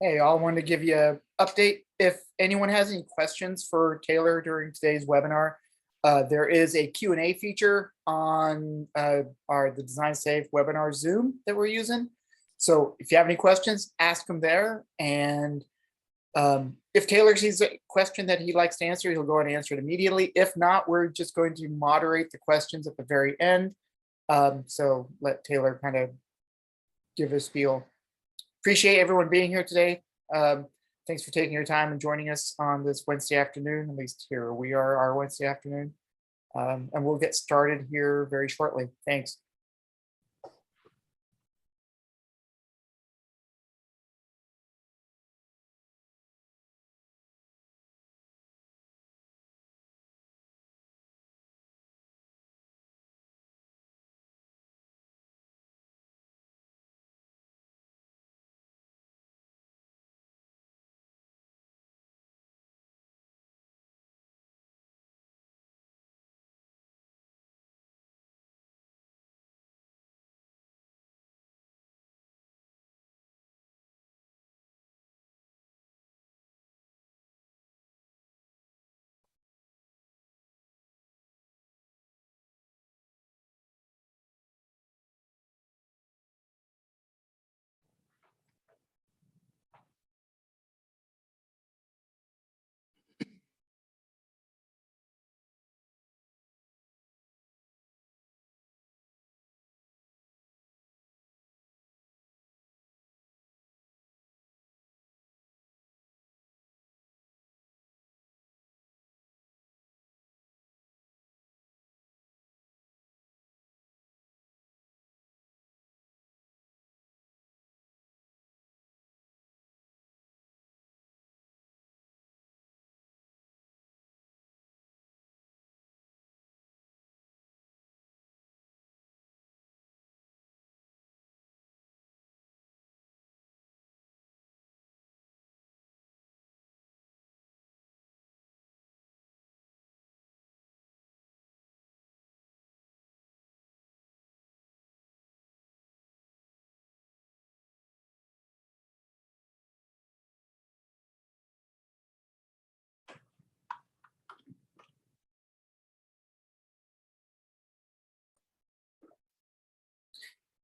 Hey, all, wanted to give you an update. If anyone has any questions for Taylor during today's webinar, there is a Q&A feature on the Design Safe webinar Zoom that we're using. So if you have any questions, ask them there. And if Taylor sees a question that he likes to answer, he'll go and answer it immediately. If not, we're just going to moderate the questions at the very end. So let Taylor kind of give his spiel. Appreciate everyone being here today. Thanks for taking your time and joining us on this Wednesday afternoon. At least here we are, our Wednesday afternoon. And we'll get started here very shortly. Thanks.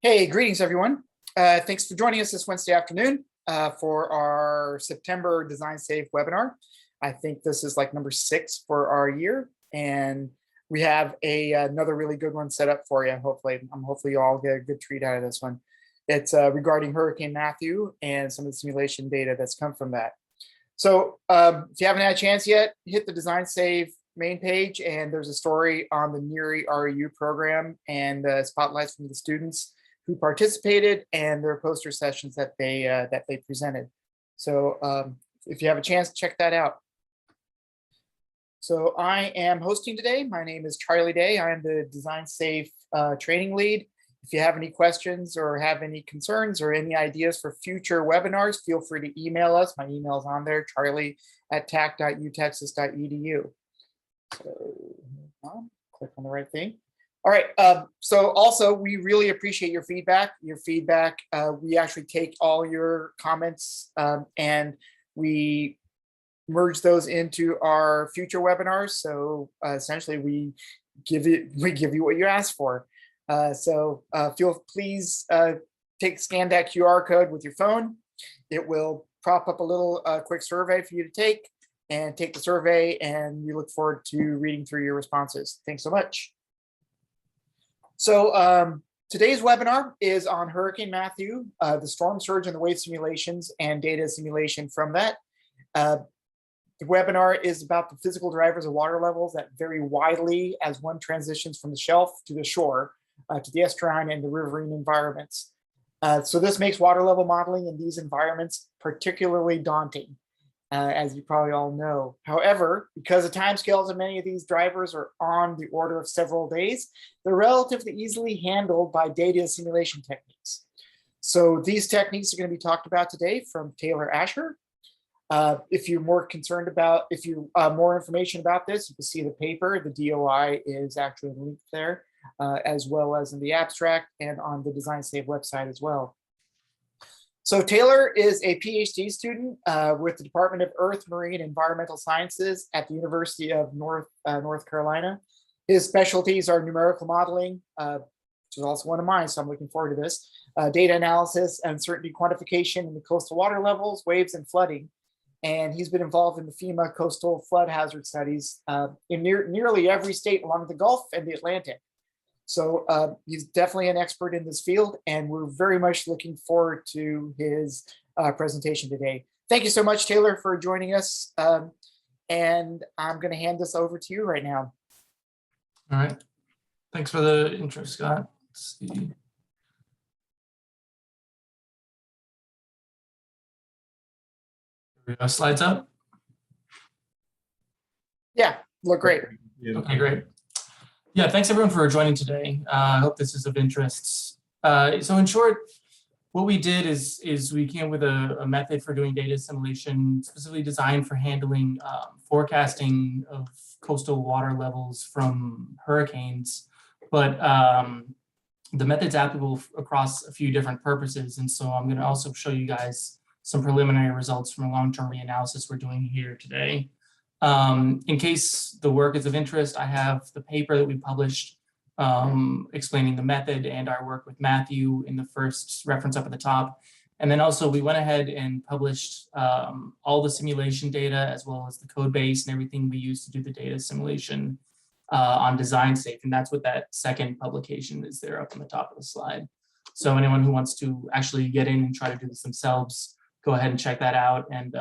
Hey, greetings, everyone. Thanks for joining us this Wednesday afternoon for our September Design Safe webinar. I think this is like number 6 for our year, and we have another really good one set up for you. Hopefully you all get a good treat out of this one. It's regarding Hurricane Matthew and some of the simulation data that's come from that. So if you haven't had a chance yet, hit the Design Safe main page, and there's a story on the NEARI REU program and spotlights from the students who participated and their poster sessions that they presented. So if you have a chance, check that out. So I am hosting today. My name is Charlie Day. I am the Design Safe training lead. If you have any questions or have any concerns or any ideas for future webinars, feel free to email us. My email is on there, charlie@tac.utexas.edu. So click on the right thing. All right, so also we really appreciate your feedback. We actually take all your comments and we merge those into our future webinars. So essentially we give you what you asked for. Please scan that QR code with your phone. It will prop up a little quick survey for you to take the survey, and we look forward to reading through your responses. Thanks so much. So today's webinar is on Hurricane Matthew, the storm surge and the wave simulations and data simulation from that. The webinar is about the physical drivers of water levels that vary widely as one transitions from the shelf to the shore, to the estuarine and the riverine environments. So this makes water level modeling in these environments particularly daunting, as you probably all know. However, because the timescales of many of these drivers are on the order of several days, they're relatively easily handled by data simulation techniques. So these techniques are going to be talked about today from Taylor Asher. If you're more concerned about, if you more information about this, you can see the paper. The DOI is actually linked there, as well as in the abstract and on the Design Save website as well. So Taylor is a PhD student with the Department of Earth, Marine, and Environmental Sciences at the University of North Carolina. His specialties are numerical modeling, which is also one of mine, so I'm looking forward to this, data analysis, uncertainty quantification in the coastal water levels, waves, and flooding. And he's been involved in the FEMA coastal flood hazard studies in nearly every state along the Gulf and the Atlantic. So he's definitely an expert in this field, and we're very much looking forward to his presentation today. Thank you so much, Taylor, for joining us. And I'm going to hand this over to you right now. All right. Thanks for the intro, Scott. Let's see. Here we go. Slides up? Yeah, look great. Okay, great. Yeah, thanks everyone for joining today. I hope this is of interest. So in short, what we did is we came up with a method for doing data assimilation specifically designed for handling forecasting of coastal water levels from hurricanes. But the method's applicable across a few different purposes. And so I'm going to also show you guys some preliminary results from a long-term reanalysis we're doing here today. In case the work is of interest, I have the paper that we published explaining the method and our work with Matthew in the first reference up at the top. And then also we went ahead and published all the simulation data as well as the code base and everything we used to do the data simulation on Design Safe. And that's what that second publication is there up on the top of the slide. So anyone who wants to actually get in and try to do this themselves, go ahead and check that out. And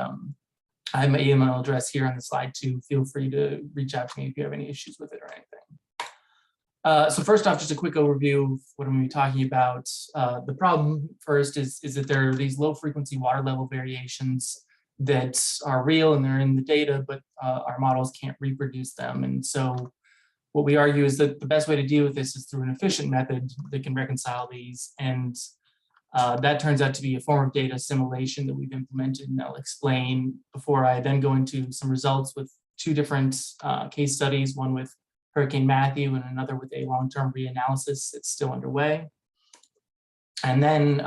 I have my email address here on the slide too. Feel free to reach out to me if you have any issues with it or anything. So first off, just a quick overview of what I'm going to be talking about. The problem first is that there are these low frequency water level variations that are real and they're in the data, but our models can't reproduce them. And so what we argue is that the best way to deal with this is through an efficient method that can reconcile these. And that turns out to be a form of data assimilation that we've implemented, and I'll explain before I then go into some results with two different case studies, one with Hurricane Matthew and another with a long-term reanalysis that's still underway. And then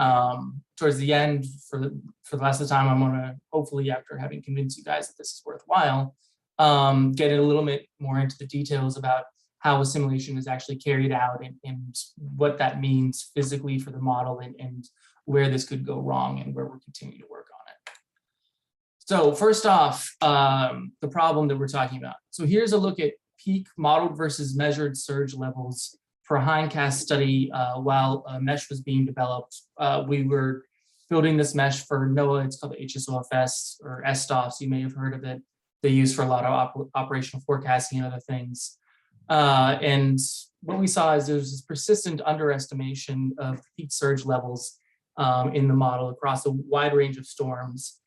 towards the end, for the rest of the time, I'm going to, hopefully after having convinced you guys that this is worthwhile, get a little bit more into the details about how assimilation is actually carried out and what that means physically for the model and where this could go wrong and where we're continuing to work on it. So first off, the problem that we're talking about. So here's a look at peak modeled versus measured surge levels for a hindcast study while a mesh was being developed. We were building this mesh for NOAA. It's called the HSOFS or SDOFs. You may have heard of it. They use for a lot of operational forecasting and other things. And what we saw is there was this persistent underestimation of peak surge levels in the model across a wide range of storms.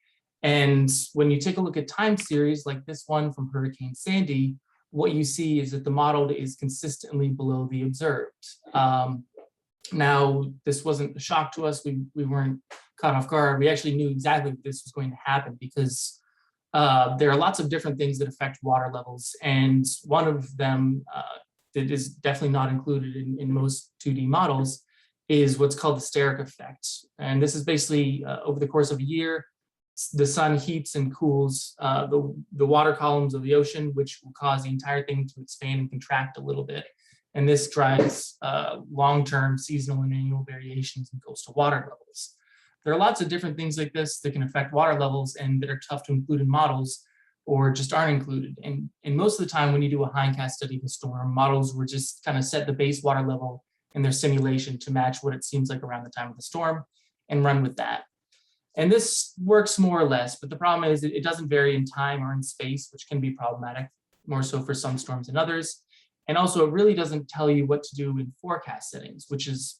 And when you take a look at time series like this one from Hurricane Sandy, what you see is that the model is consistently below the observed. Now, this wasn't a shock to us. We weren't caught off guard. We actually knew exactly that this was going to happen because there are lots of different things that affect water levels. And one of them that is definitely not included in most 2D models is what's called the steric effect. And this is basically over the course of a year, the sun heats and cools the water columns of the ocean, which will cause the entire thing to expand and contract a little bit. And this drives long-term seasonal and annual variations in coastal water levels. There are lots of different things like this that can affect water levels and that are tough to include in models or just aren't included. And most of the time when you do a hindcast study of a storm, models will just kind of set the base water level in their simulation to match what it seems like around the time of the storm and run with that. And this works more or less, but the problem is that it doesn't vary in time or in space, which can be problematic, more so for some storms than others. And also it really doesn't tell you what to do in forecast settings, which is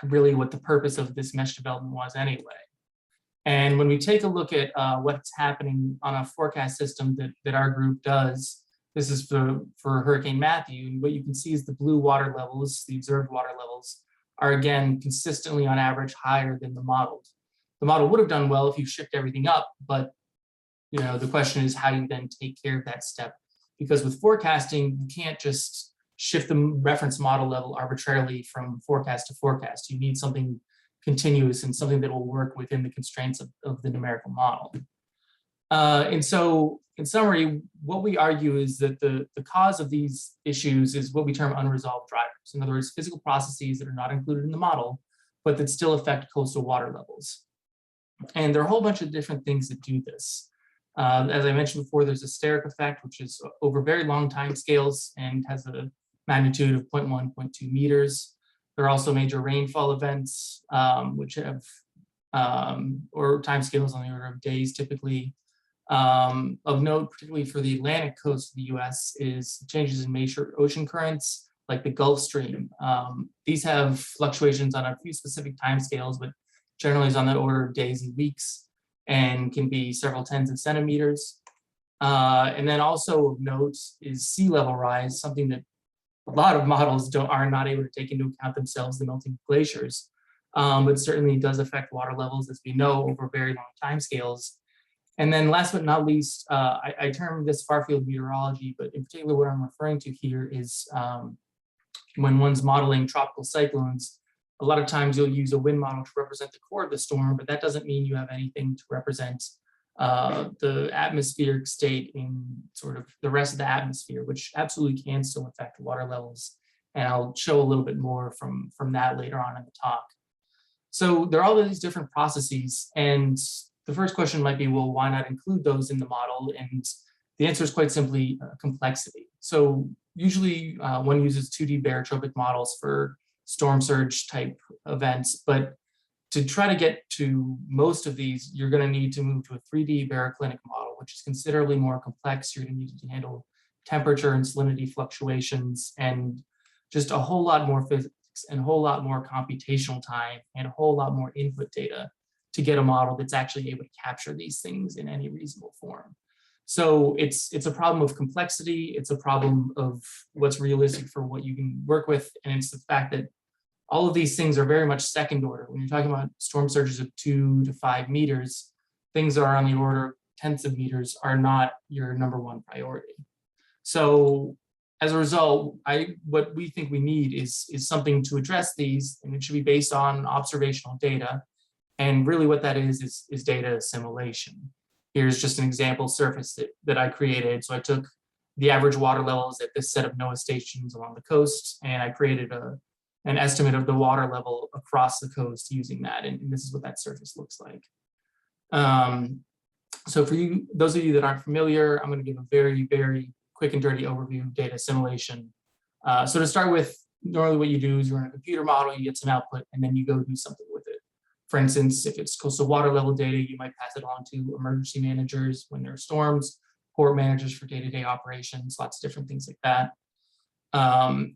really what the purpose of this mesh development was anyway. And when we take a look at what's happening on a forecast system that our group does, this is for Hurricane Matthew, and what you can see is the blue water levels, the observed water levels, are again consistently on average higher than the modeled. The model would have done well if you shift everything up, but the question is how you then take care of that step. Because with forecasting, you can't just shift the reference model level arbitrarily from forecast to forecast. You need something continuous and something that will work within the constraints of the numerical model. And so in summary, what we argue is that the cause of these issues is what we term unresolved drivers. In other words, physical processes that are not included in the model, but that still affect coastal water levels. And there are a whole bunch of different things that do this. As I mentioned before, there's a steric effect, which is over very long time scales and has a magnitude of 0.1, 0.2 meters. There are also major rainfall events, which have, or timescales on the order of days typically. Of note, particularly for the Atlantic coast of the US, is changes in major ocean currents, like the Gulf Stream. These have fluctuations on a few specific timescales, but generally is on the order of days and weeks, and can be several tens of centimeters. And then also of note is sea level rise, something that a lot of models are not able to take into account themselves, the melting of glaciers, but certainly does affect water levels, as we know, over very long timescales. And then last but not least, I term this far-field meteorology, but in particular what I'm referring to here is when one's modeling tropical cyclones, a lot of times you'll use a wind model to represent the core of the storm, but that doesn't mean you have anything to represent the atmospheric state in sort of the rest of the atmosphere, which absolutely can still affect water levels. And I'll show a little bit more from that later on in the talk. So there are all of these different processes, and the first question might be, well, why not include those in the model? And the answer is quite simply complexity. So usually one uses 2D barotropic models for storm surge type events, but to try to get to most of these, you're going to need to move to a 3D baroclinic model, which is considerably more complex. You're going to need to handle temperature and salinity fluctuations and just a whole lot more physics and a whole lot more computational time and a whole lot more input data to get a model that's actually able to capture these things in any reasonable form. So it's a problem of complexity, it's a problem of what's realistic for what you can work with, and it's the fact that all of these things are very much second order. When you're talking about storm surges of 2 to 5 meters, things that are on the order of tenths of meters are not your number one priority. So as a result, what we think we need is something to address these, and it should be based on observational data. And really what that is data assimilation. Here's just an example surface that I created. So I took the average water levels at this set of NOAA stations along the coast, and I created an estimate of the water level across the coast using that. And this is what that surface looks like. So for those of you that aren't familiar, I'm going to give a very, very quick and dirty overview of data assimilation. So to start with, normally what you do is you run a computer model, you get some output, and then you go do something with it. For instance, if it's coastal water level data, you might pass it on to emergency managers when there are storms, port managers for day-to-day operations, lots of different things like that.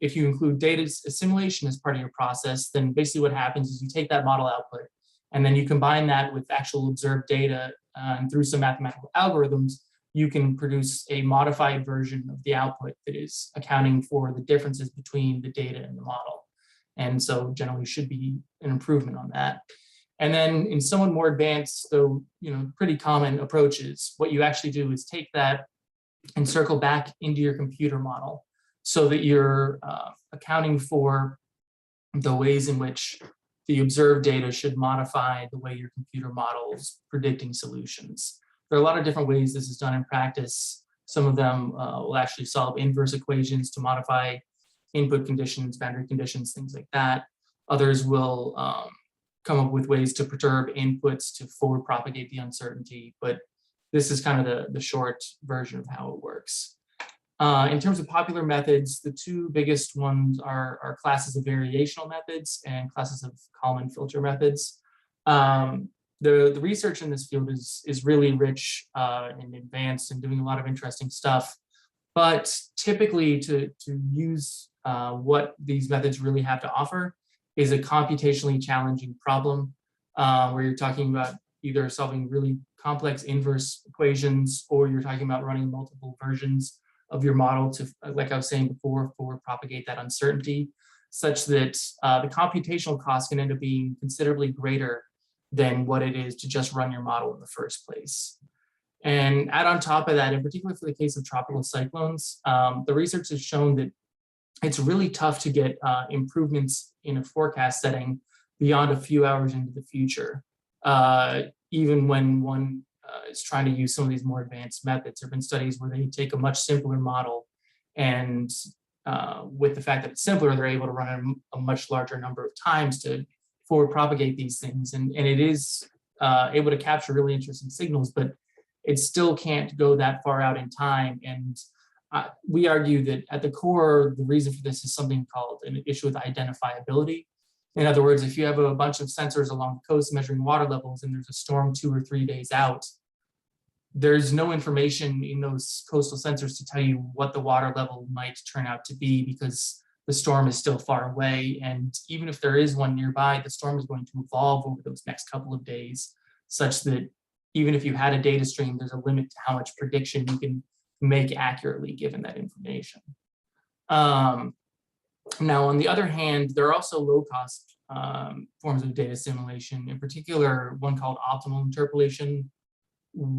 If you include data assimilation as part of your process, then basically what happens is you take that model output and then you combine that with actual observed data, and through some mathematical algorithms, you can produce a modified version of the output that is accounting for the differences between the data and the model. And so generally should be an improvement on that. And then in somewhat more advanced, though pretty common approaches, what you actually do is take that and circle back into your computer model so that you're accounting for the ways in which the observed data should modify the way your computer model is predicting solutions. There are a lot of different ways this is done in practice. Some of them will actually solve inverse equations to modify input conditions, boundary conditions, things like that. Others will come up with ways to perturb inputs to forward propagate the uncertainty, but this is kind of the short version of how it works. In terms of popular methods, the two biggest ones are classes of variational methods and classes of Kalman filter methods. The research in this field is really rich and advanced and doing a lot of interesting stuff, but typically to use what these methods really have to offer is a computationally challenging problem where you're talking about either solving really complex inverse equations or you're talking about running multiple versions of your model to, like I was saying before, forward propagate that uncertainty such that the computational cost can end up being considerably greater than what it is to just run your model in the first place. And add on top of that, in particular for the case of tropical cyclones, the research has shown that it's really tough to get improvements in a forecast setting beyond a few hours into the future, even when one is trying to use some of these more advanced methods. There have been studies where they take a much simpler model, and with the fact that it's simpler, they're able to run a much larger number of times to forward propagate these things. And it is able to capture really interesting signals, but it still can't go that far out in time. And we argue that at the core, the reason for this is something called an issue with identifiability. In other words, if you have a bunch of sensors along the coast measuring water levels and there's a storm 2 or 3 days out, there's no information in those coastal sensors to tell you what the water level might turn out to be, because the storm is still far away. And even if there is one nearby, the storm is going to evolve over those next couple of days, such that even if you had a data stream, there's a limit to how much prediction you can make accurately given that information. Now, on the other hand, there are also low-cost forms of data assimilation, in particular one called optimal interpolation,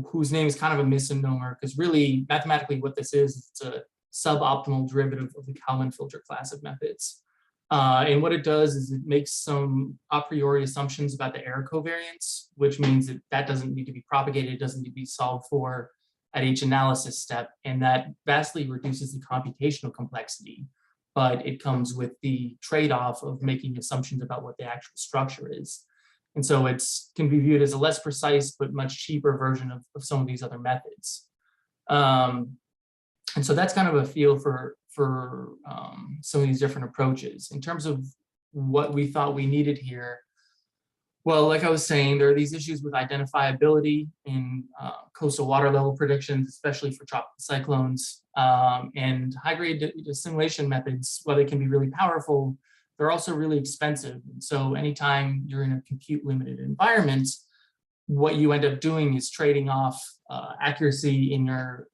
whose name is kind of a misnomer, because really, mathematically, what this is, it's a suboptimal derivative of the Kalman filter class of methods. And what it does is it makes some a priori assumptions about the error covariance, which means that that doesn't need to be propagated, doesn't need to be solved for at each analysis step, and that vastly reduces the computational complexity. But it comes with the trade-off of making assumptions about what the actual structure is. And so it can be viewed as a less precise but much cheaper version of some of these other methods. And so that's kind of a feel for some of these different approaches. In terms of what we thought we needed here, well, like I was saying, there are these issues with identifiability in coastal water level predictions, especially for tropical cyclones, and high-grade assimilation methods. While they can be really powerful, they're also really expensive. And so anytime you're in a compute-limited environment, what you end up doing is trading off accuracy in your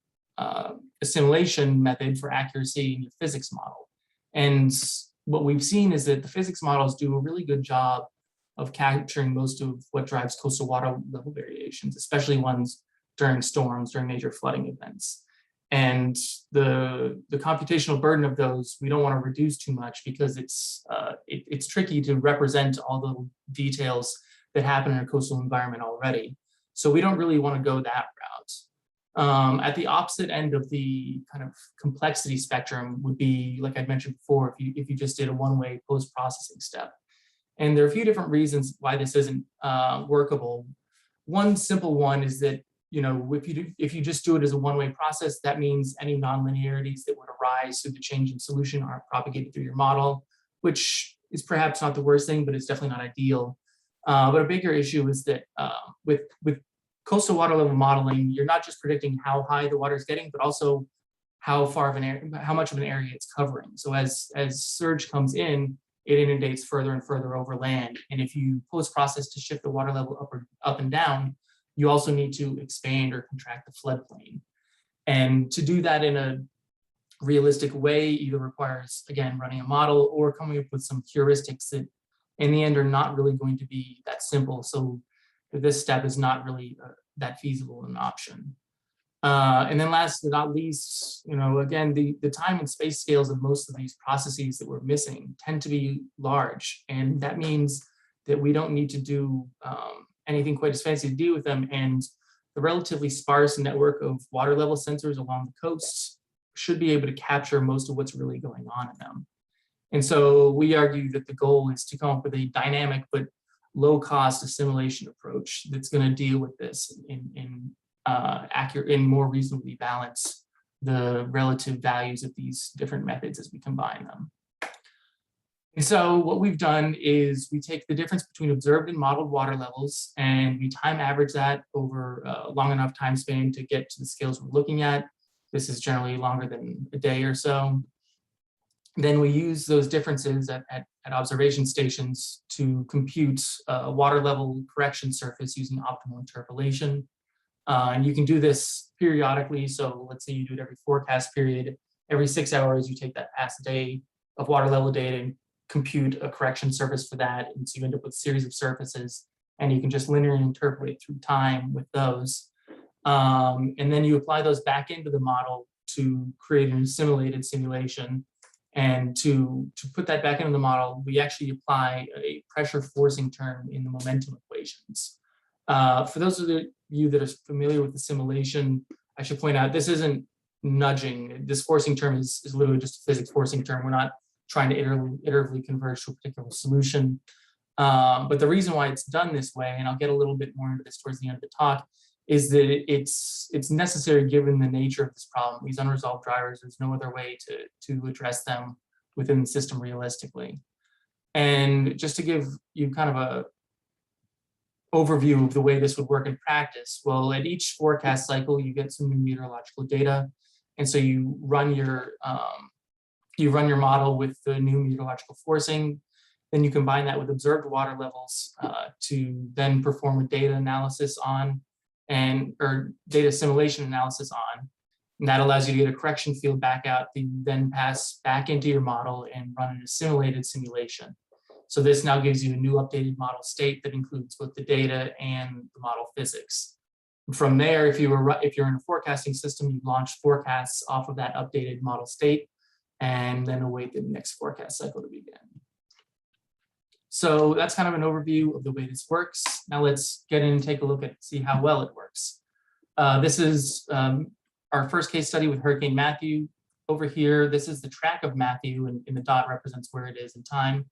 assimilation method for accuracy in your physics model. And what we've seen is that the physics models do a really good job of capturing most of what drives coastal water level variations, especially ones during storms, during major flooding events. And the computational burden of those, we don't want to reduce too much, because it's tricky to represent all the details that happen in a coastal environment already. So we don't really want to go that route. At the opposite end of the kind of complexity spectrum would be, like I'd mentioned before, if you just did a one-way post-processing step. And there are a few different reasons why this isn't workable. One simple one is that, you know, if you just do it as a one-way process, that means any nonlinearities that would arise through the change in solution aren't propagated through your model, which is perhaps not the worst thing, but it's definitely not ideal. But a bigger issue is that with coastal water level modeling, you're not just predicting how high the water is getting, but also how much of an area it's covering. So as surge comes in, it inundates further and further over land. And if you post-process to shift the water level up and down, you also need to expand or contract the floodplain. And to do that in a realistic way either requires, again, running a model or coming up with some heuristics that in the end are not really going to be that simple. So this step is not really that feasible an option. And then last but not least, you know, again, the time and space scales of most of these processes that we're missing tend to be large. And that means that we don't need to do anything quite as fancy to do with them. And the relatively sparse network of water level sensors along the coasts should be able to capture most of what's really going on in them. And so we argue that the goal is to come up with a dynamic but low-cost assimilation approach that's going to deal with this in accurate and more reasonably balance the relative values of these different methods as we combine them. And so what we've done is we take the difference between observed and modeled water levels, and we time average that over a long enough time span to get to the scales we're looking at. This is generally longer than a day or so. Then we use those differences at observation stations to compute a water level correction surface using optimal interpolation. And you can do this periodically. So let's say you do it every forecast period. Every 6 hours, you take that past day of water level data and compute a correction surface for that. And so you end up with a series of surfaces, and you can just linearly interpolate through time with those. And then you apply those back into the model to create an assimilated simulation. And to put that back into the model, we actually apply a pressure forcing term in the momentum equations. For those of you that are familiar with the simulation, I should point out this isn't nudging. This forcing term is literally just a physics forcing term. We're not trying to iteratively converge to a particular solution. But the reason why it's done this way, and I'll get a little bit more into this towards the end of the talk, is that it's necessary given the nature of this problem. These unresolved drivers, there's no other way to address them within the system realistically. And just to give you kind of a overview of the way this would work in practice, well, at each forecast cycle, you get some new meteorological data. And so you run your model with the new meteorological forcing. Then you combine that with observed water levels to then perform a data analysis on or data assimilation analysis on. And that allows you to get a correction field back out that you then pass back into your model and run an assimilated simulation. So this now gives you a new updated model state that includes both the data and the model physics. From there, if you're in a forecasting system, you launch forecasts off of that updated model state and then await the next forecast cycle to begin. So that's kind of an overview of the way this works. Now let's get in and take a look at see how well it works. This is our first case study with Hurricane Matthew. Over here, this is the track of Matthew, and the dot represents where it is in time.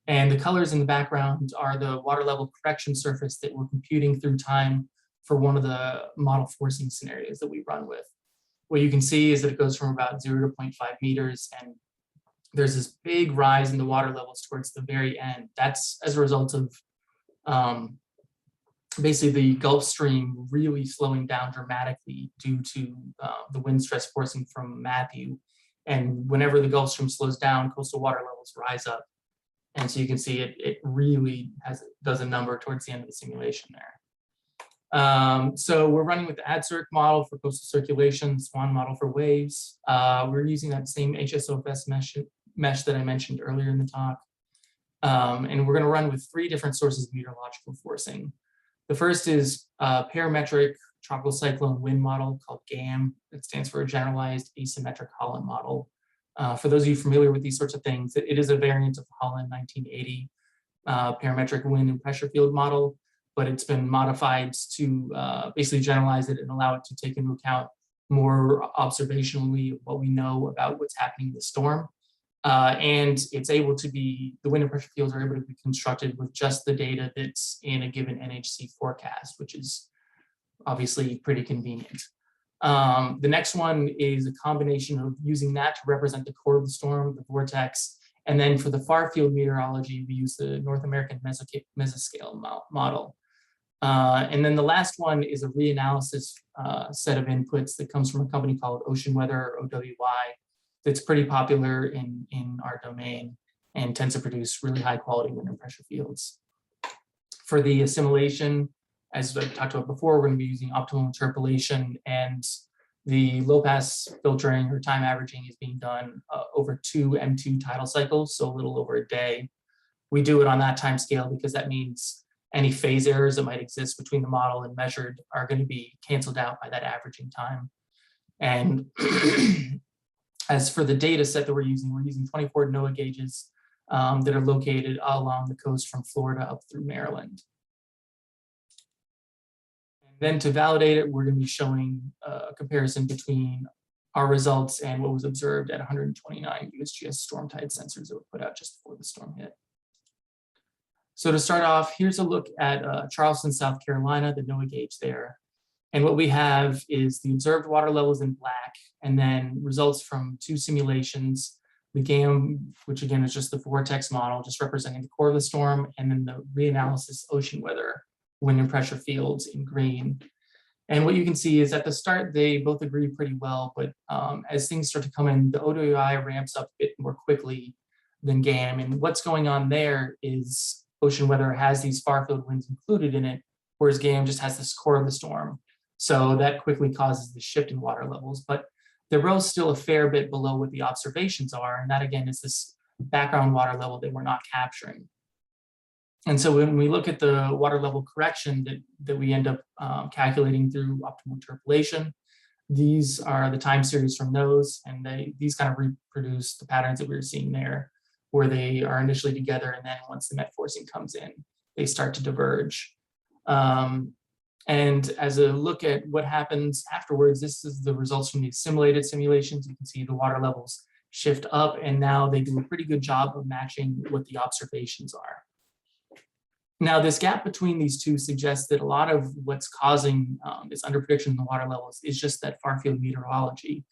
And the colors in the background are the water level correction surface that we're computing through time for one of the model forcing scenarios that we run with. What you can see is that it goes from about 0 to 0.5 meters, and there's this big rise in the water levels towards the very end. That's as a result of basically the Gulf Stream really slowing down dramatically due to the wind stress forcing from Matthew. And whenever the Gulf Stream slows down, coastal water levels rise up. And so you can see it really does a number towards the end of the simulation there. So we're running with the AdCirc model for coastal circulation, SWAN model for waves. We're using that same HSOFS mesh that I mentioned earlier in the talk. And we're going to run with 3 different sources of meteorological forcing. The first is a parametric tropical cyclone wind model called GAM. It stands for a generalized asymmetric Holland model. For those of you familiar with these sorts of things, it is a variant of the Holland 1980 parametric wind and pressure field model, but it's been modified to basically generalize it and allow it to take into account more observationally what we know about what's happening in the storm. And it's able to be, the wind and pressure fields are able to be constructed with just the data that's in a given NHC forecast, which is obviously pretty convenient. The next one is a combination of using that to represent the core of the storm, the vortex, and then for the far field meteorology, we use the North American mesoscale model. And then the last one is a reanalysis set of inputs that comes from a company called Ocean Weather, or OWY, that's pretty popular in our domain and tends to produce really high quality wind and pressure fields. For the assimilation, as I talked about before, we're going to be using optimal interpolation, and the low pass filtering or time averaging is being done over 2 M2 tidal cycles, so a little over a day. We do it on that time scale because that means any phase errors that might exist between the model and measured are going to be canceled out by that averaging time. And as for the data set that we're using 24 NOAA gauges that are located all along the coast from Florida up through Maryland. And then to validate it, we're going to be showing a comparison between our results and what was observed at 129 USGS storm tide sensors that were put out just before the storm hit. So to start off, here's a look at Charleston, South Carolina, the NOAA gauge there. And what we have is the observed water levels in black, and then results from 2 simulations, the GAM, which again is just the vortex model, just representing the core of the storm, and then the reanalysis ocean weather, wind and pressure fields in green. And what you can see is at the start, they both agree pretty well, but as things start to come in, the OWI ramps up a bit more quickly than GAM. And what's going on there is ocean weather has these far field winds included in it, whereas GAM just has this core of the storm. So that quickly causes the shift in water levels, but they're both still a fair bit below what the observations are. And that again is this background water level that we're not capturing. And so when we look at the water level correction that we end up calculating through optimal interpolation, these are the time series from those, and these kind of reproduce the patterns that we were seeing there, where they are initially together, and then once the net forcing comes in, they start to diverge. And as a look at what happens afterwards, this is the results from these simulated simulations. You can see the water levels shift up, and now they do a pretty good job of matching what the observations are. Now, this gap between these two suggests that a lot of what's causing this underprediction in the water levels is just that far field meteorology.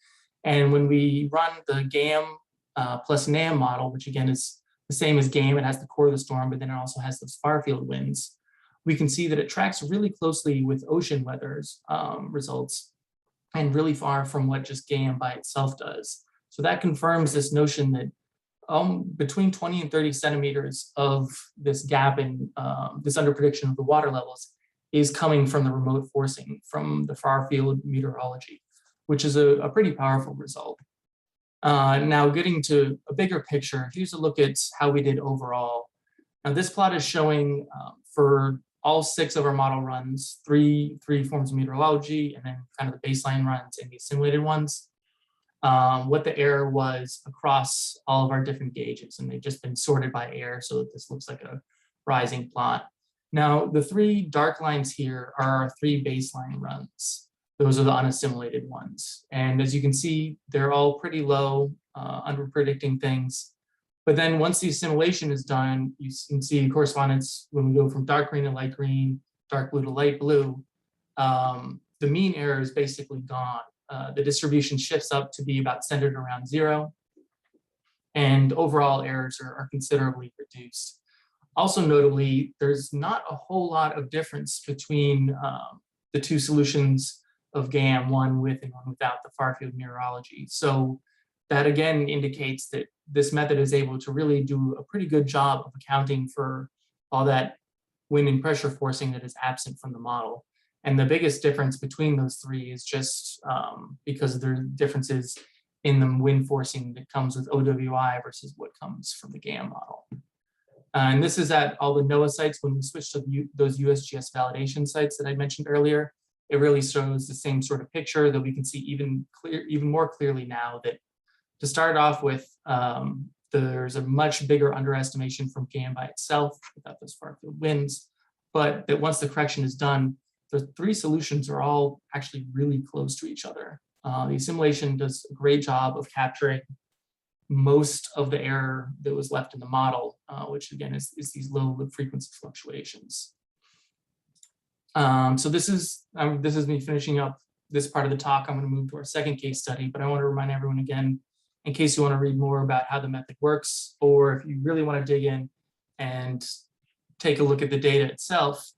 And when we run the GAM plus NAM model, which again is the same as GAM, it has the core of the storm, but then it also has those far field winds, we can see that it tracks really closely with ocean weather's results and really far from what just GAM by itself does. So that confirms this notion that between 20 and 30 centimeters of this gap in this underprediction of the water levels is coming from the remote forcing from the far field meteorology, which is a pretty powerful result. Now getting to a bigger picture, here's a look at how we did overall. Now this plot is showing for all 6 of our model runs, three forms of meteorology, and then kind of the baseline runs and the simulated ones, what the error was across all of our different gauges, and they've just been sorted by error so that this looks like a rising plot. Now, the 3 dark lines here are our 3 baseline runs. Those are the unassimilated ones. And as you can see, they're all pretty low, under predicting things. But then once the assimilation is done, you can see correspondence when we go from dark green to light green, dark blue to light blue, the mean error is basically gone. The distribution shifts up to be about centered around 0, and overall errors are considerably reduced. Also notably, there's not a whole lot of difference between the 2 solutions of GAM, one with and one without the far field meteorology. So that again indicates that this method is able to really do a pretty good job of accounting for all that wind and pressure forcing that is absent from the model. And the biggest difference between those 3 is just because there are differences in the wind forcing that comes with OWI versus what comes from the GAM model. And this is at all the NOAA sites. When we switch to those USGS validation sites that I mentioned earlier, it really shows the same sort of picture that we can see even more clearly now, that to start off with, there's a much bigger underestimation from GAM by itself without those far field winds, but that once the correction is done, the 3 solutions are all actually really close to each other. The assimilation does a great job of capturing most of the error that was left in the model, which again is these low frequency fluctuations. So this is me finishing up this part of the talk. I'm going to move to our second case study, but I want to remind everyone again, in case you want to read more about how the method works, or if you really want to dig in and take a look at the data itself,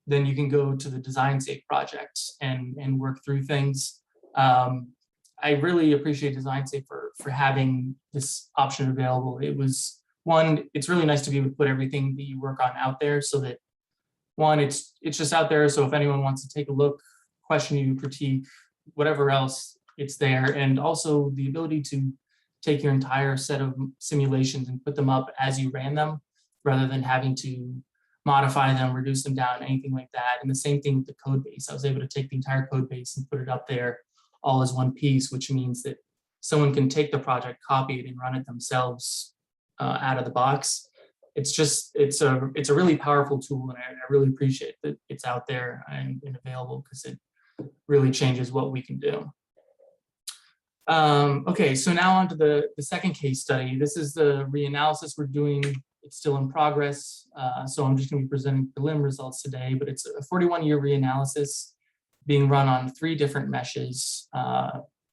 then you can go to the Design Safe project and work through things. I really appreciate Design Safe for having this option available. It was one, it's really nice to be able to put everything that you work on out there, so that one, it's just out there. So if anyone wants to take a look, question you, critique, whatever else, it's there. And also the ability to take your entire set of simulations and put them up as you ran them, rather than having to modify them, reduce them down, anything like that. And the same thing with the code base. I was able to take the entire code base and put it up there all as one piece, which means that someone can take the project, copy it, and run it themselves out of the box. It's a really powerful tool, and I really appreciate that it's out there and available, because it really changes what we can do. Okay, so now on to the second case study. This is the reanalysis we're doing. It's still in progress, so I'm just going to be presenting prelim results today, but it's a 41-year reanalysis being run on 3 different meshes.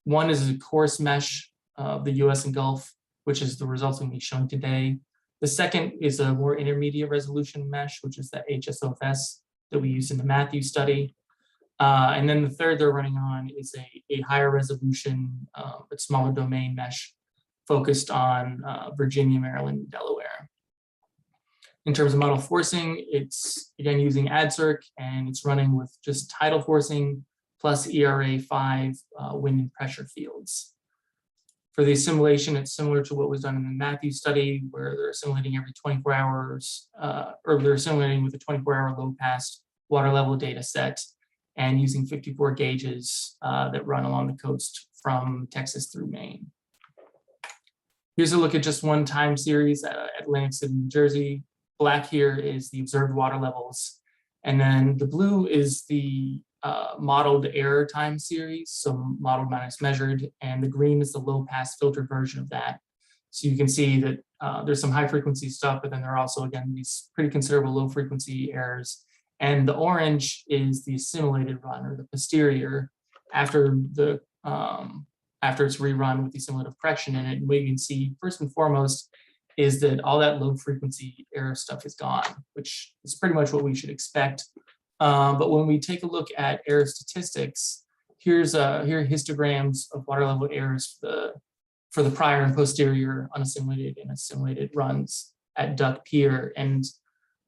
One is a coarse mesh of the US and Gulf, which is the results I'm going to be showing today. The second is a more intermediate resolution mesh, which is the HSOFS that we use in the Matthew study. And then the third they're running on is a higher resolution, but smaller domain mesh focused on Virginia, Maryland, and Delaware. In terms of model forcing, it's again using AdCirc, and it's running with just tidal forcing plus ERA 5 wind and pressure fields. For the assimilation, it's similar to what was done in the Matthews study, where they're assimilating every 24 hours, or they're assimilating with a 24-hour low pass water level data set and using 54 gauges that run along the coast from Texas through Maine. Here's a look at just one time series at Atlantic City, New Jersey. Black here is the observed water levels. And then the blue is the modeled error time series, so modeled minus measured, and the green is the low pass filtered version of that. So you can see that there's some high frequency stuff, but then there are also, again, these pretty considerable low frequency errors. And the orange is the assimilated run, or the posterior, after it's rerun with the assimilative correction in it. And what you can see first and foremost is that all that low frequency error stuff is gone, which is pretty much what we should expect. But when we take a look at error statistics, here are histograms of water level errors for the prior and posterior unassimilated and assimilated runs at Duck Pier. And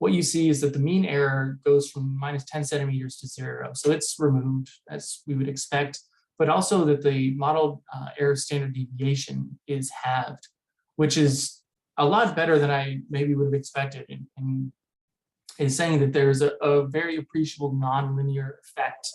what you see is that the mean error goes from minus 10 centimeters to 0. So it's removed, as we would expect, but also that the modeled error standard deviation is halved, which is a lot better than I maybe would have expected, and is saying that there's a very appreciable nonlinear effect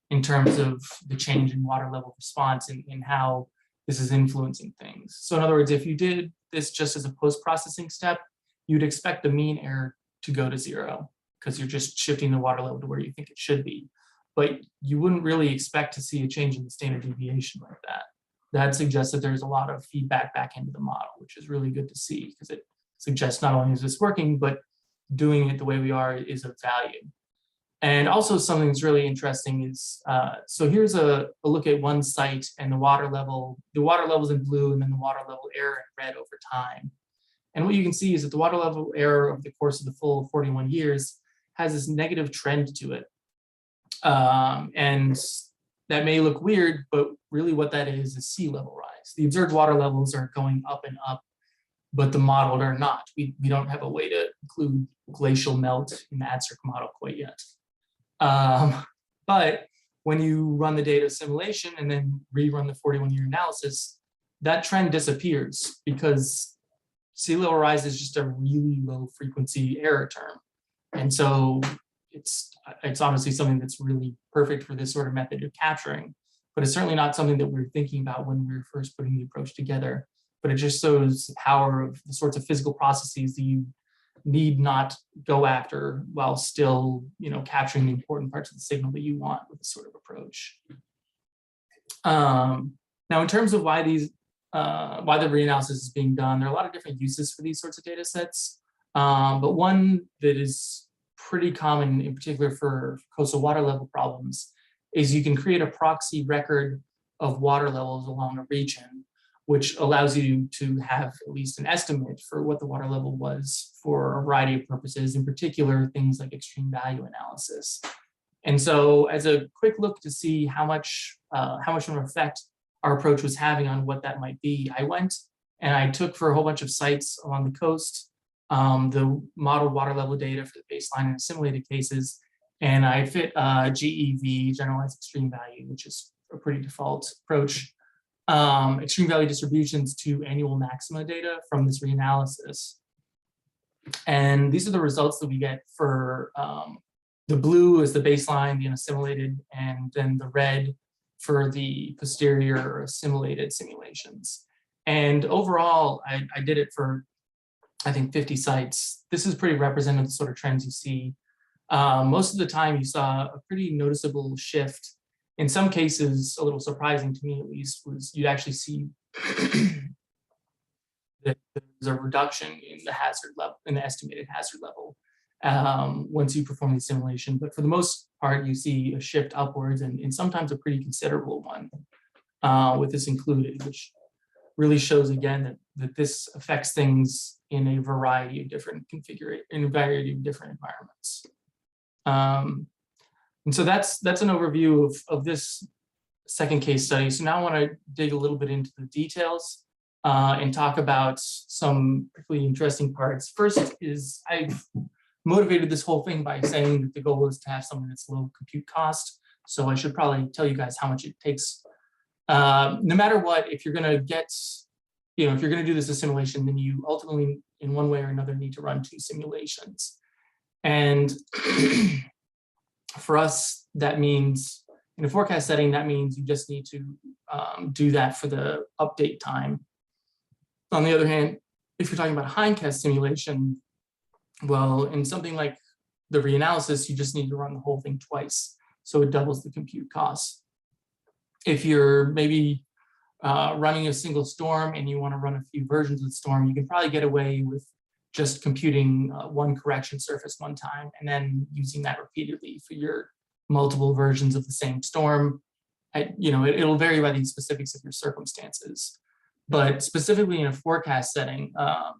in terms of the change in water level response and how this is influencing things. So in other words, if you did this just as a post-processing step, you'd expect the mean error to go to 0 because you're just shifting the water level to where you think it should be. But you wouldn't really expect to see a change in the standard deviation like that. That suggests that there's a lot of feedback back into the model, which is really good to see because it suggests not only is this working, but doing it the way we are is of value. And also something that's really interesting is, so here's a look at one site and the water level's in blue and then the water level error in red over time. And what you can see is that the water level error over the course of the full 41 years has this negative trend to it. And that may look weird, but really what that is sea level rise. The observed water levels are going up and up, but the modeled are not. We don't have a way to include glacial melt in the ADCIRC model quite yet. But when you run the data assimilation and then rerun the 41-year analysis, that trend disappears because sea level rise is just a really low frequency error term. And so it's obviously something that's really perfect for this sort of method of capturing, but it's certainly not something that we were thinking about when we were first putting the approach together. But it just shows the power of the sorts of physical processes that you need not go after while still, capturing the important parts of the signal that you want with this sort of approach. Now, in terms of why the reanalysis is being done, there are a lot of different uses for these sorts of data sets. But one that is pretty common, in particular for coastal water level problems, is you can create a proxy record of water levels along a region, which allows you to have at least an estimate for what the water level was for a variety of purposes, in particular things like extreme value analysis. And so as a quick look to see how much of an effect our approach was having on what that might be, I went and I took for a whole bunch of sites along the coast the modeled water level data for the baseline and assimilated cases, and I fit GEV, generalized extreme value, which is a pretty default approach, extreme value distributions to annual maxima data from this reanalysis. And these are the results that we get for the blue is the baseline, the unassimilated, and then the red for the posterior assimilated simulations. And overall, I did it for, I think, 50 sites. This is pretty representative of the sort of trends you see. Most of the time you saw a pretty noticeable shift. In some cases, a little surprising to me at least, was you'd actually see that there's a reduction in the hazard level, in the estimated hazard level, once you perform the simulation. But for the most part, you see a shift upwards and sometimes a pretty considerable one with this included, which really shows again that this affects things in a variety of different different environments. And so that's an overview of this second case study. So now I want to dig a little bit into the details and talk about some particularly interesting parts. First is I've motivated this whole thing by saying that the goal is to have something that's low compute cost. So I should probably tell you guys how much it takes No matter what, if you're going to get, if you're going to do this assimilation, then you ultimately, in one way or another, need to run 2 simulations. And for us, that means in a forecast setting, that means you just need to do that for the update time. On the other hand, if you're talking about hindcast simulation, well, in something like the reanalysis, you just need to run the whole thing twice. So it doubles the compute costs. If you're maybe running a single storm and you want to run a few versions of the storm, you can probably get away with just computing one correction surface one time and then using that repeatedly for your multiple versions of the same storm. It'll vary by the specifics of your circumstances. But specifically in a forecast setting,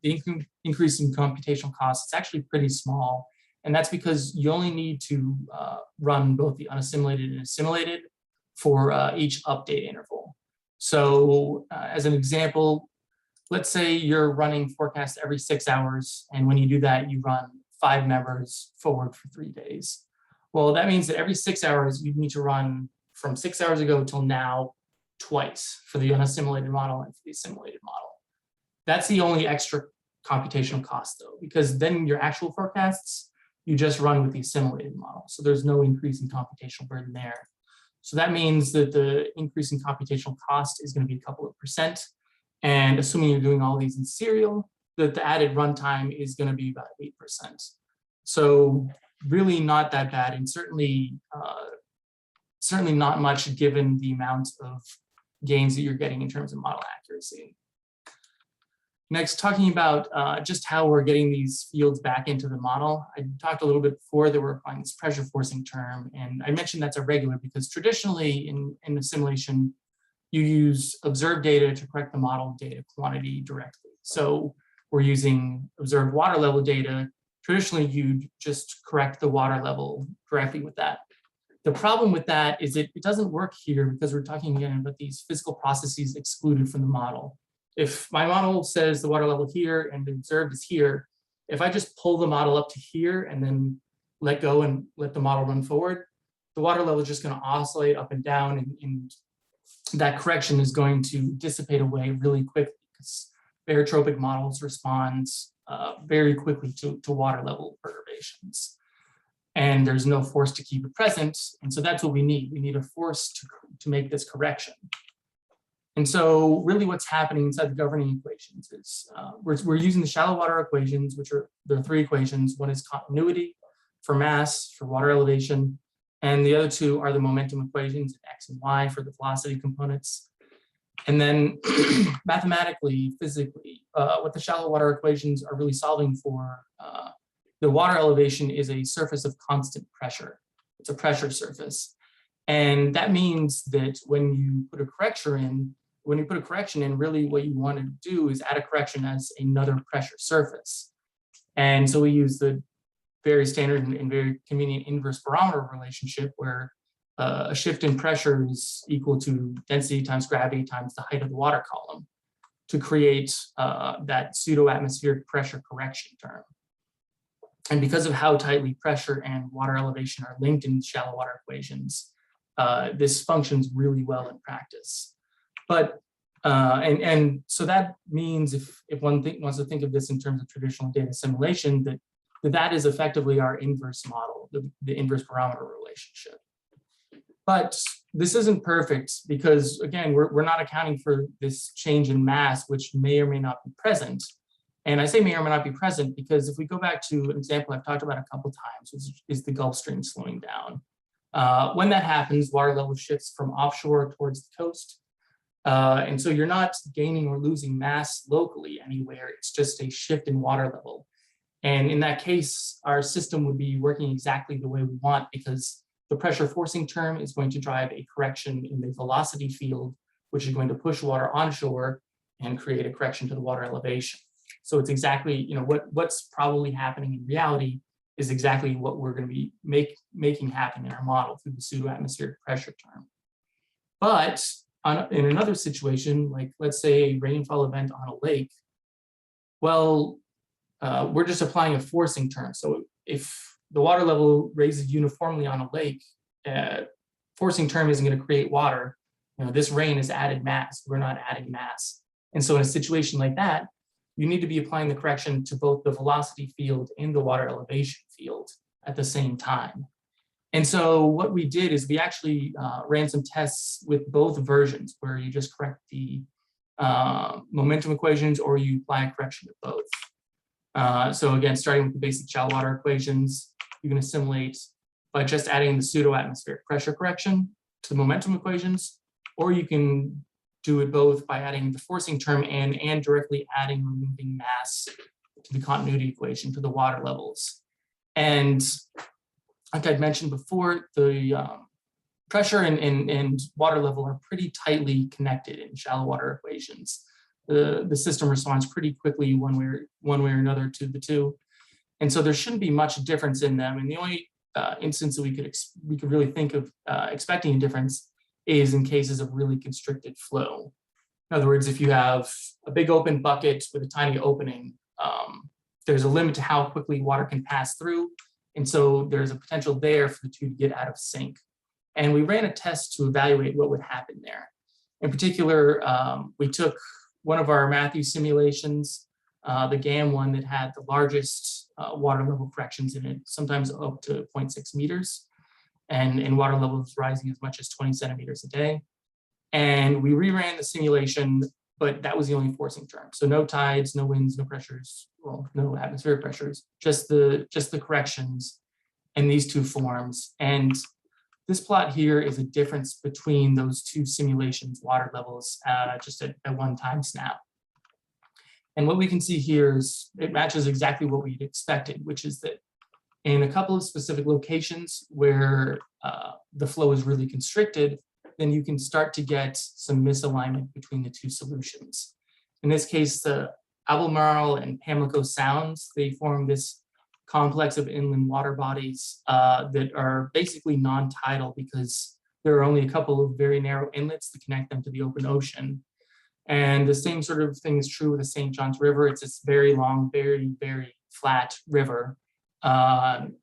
the increase in computational costs is actually pretty small. And that's because you only need to run both the unassimilated and assimilated for each update interval. So as an example, let's say you're running forecast every 6 hours. And when you do that, you run 5 members forward for 3 days. Well, that means that every 6 hours, you need to run from 6 hours ago till now twice for the unassimilated model and for the assimilated model. That's the only extra computational cost though, because then your actual forecasts, you just run with the assimilated model. So there's no increase in computational burden there. So that means that the increase in computational cost is going to be a couple of %. And assuming you're doing all these in serial, that the added runtime is going to be about 8%. So really not that bad, and certainly not much given the amount of gains that you're getting in terms of model accuracy. Next, talking about just how we're getting these fields back into the model. I talked a little bit before that we're applying this pressure forcing term, and I mentioned that's irregular because traditionally in the simulation, you use observed data to correct the model data quantity directly. So we're using observed water level data. Traditionally, you just correct the water level directly with that. The problem with that is it doesn't work here because we're talking again about these physical processes excluded from the model. If my model says the water level here and the observed is here, if I just pull the model up to here and then let go and let the model run forward, the water level is just going to oscillate up and down, and that correction is going to dissipate away really quickly because barotropic models respond very quickly to water level perturbations. And there's no force to keep it present. And so that's what we need. We need a force to make this correction. And so really what's happening inside the governing equations is we're using the shallow water equations, there are 3 equations. One is continuity for mass, for water elevation, and the other 2 are the momentum equations, X and Y for the velocity components. And then mathematically, physically, what the shallow water equations are really solving for, the water elevation is a surface of constant pressure. It's a pressure surface. And that means that when you put a correction in, really what you want to do is add a correction as another pressure surface. And so we use the very standard and very convenient inverse barometer relationship where a shift in pressure is equal to density times gravity times the height of the water column to create that pseudo-atmospheric pressure correction term. And because of how tightly pressure and water elevation are linked in shallow water equations, this functions really well in practice. But so that means if one wants to think of this in terms of traditional data assimilation, that is effectively our inverse model, the inverse barometer relationship. But this isn't perfect because, again, we're not accounting for this change in mass, which may or may not be present. And I say may or may not be present because if we go back to an example I've talked about a couple of times, which is the Gulf Stream slowing down. When that happens, water level shifts from offshore towards the coast. And so you're not gaining or losing mass locally anywhere. It's just a shift in water level. And in that case, our system would be working exactly the way we want because the pressure forcing term is going to drive a correction in the velocity field, which is going to push water onshore and create a correction to the water elevation. So it's exactly, what's probably happening in reality is exactly what we're going to be making happen in our model through the pseudo-atmospheric pressure term. But in another situation, like let's say a rainfall event on a lake, well, we're just applying a forcing term. So if the water level raises uniformly on a lake, forcing term isn't going to create water. this rain is added mass, we're not adding mass. And so in a situation like that, you need to be applying the correction to both the velocity field and the water elevation field at the same time. And so what we did is we actually ran some tests with both versions where you just correct the momentum equations or you apply a correction to both. So again, starting with the basic shallow water equations, you can assimilate by just adding the pseudo-atmospheric pressure correction to the momentum equations, or you can do it both by adding the forcing term in and directly adding removing mass to the continuity equation to the water levels. And like I'd mentioned before, the pressure and water level are pretty tightly connected in shallow water equations. The system responds pretty quickly one way or another to the two. And so there shouldn't be much difference in them. And the only instance that we could really think of expecting a difference is in cases of really constricted flow. In other words, if you have a big open bucket with a tiny opening, there's a limit to how quickly water can pass through. And so there's a potential there for the two to get out of sync. And we ran a test to evaluate what would happen there. In particular, we took one of our Matthews simulations, the GAM one that had the largest water level corrections in it, sometimes up to 0.6 meters. And water levels rising as much as 20 centimeters a day. And we reran the simulation, but that was the only forcing term. So no tides, no winds, no pressures, well, no atmospheric pressures, just the corrections in these two forms. And this plot here is a difference between those two simulations water levels just at one time snap. And what we can see here is it matches exactly what we'd expected, which is that in a couple of specific locations where the flow is really constricted, then you can start to get some misalignment between the two solutions. In this case, the Albemarle and Pamlico Sounds, they form this complex of inland water bodies that are basically non-tidal because there are only a couple of very narrow inlets that connect them to the open ocean. And the same sort of thing is true with the St. Johns River. It's this very long, very, very flat river. And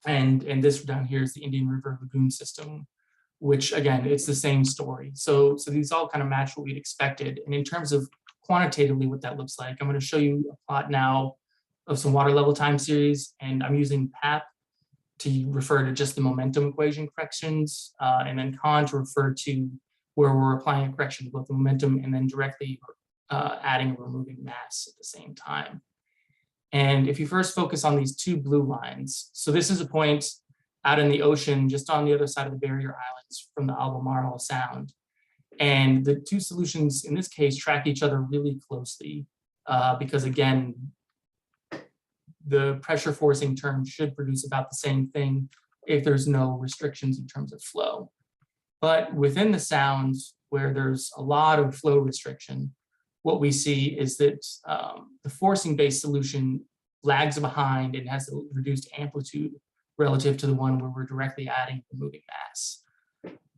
this down here is the Indian River Lagoon system, which again, it's the same story. So these all kind of match what we'd expected. And in terms of quantitatively what that looks like, I'm going to show you a plot now of some water level time series, and I'm using PAP to refer to just the momentum equation corrections, and then CON to refer to where we're applying a correction to both the momentum and then directly adding or removing mass at the same time. And if you first focus on these two blue lines, so this is a point out in the ocean, just on the other side of the barrier islands from the Albemarle Sound. And the two solutions in this case track each other really closely because again, the pressure forcing term should produce about the same thing if there's no restrictions in terms of flow. But within the Sound, where there's a lot of flow restriction, what we see is that the forcing-based solution lags behind and has a reduced amplitude relative to the one where we're directly adding the moving mass.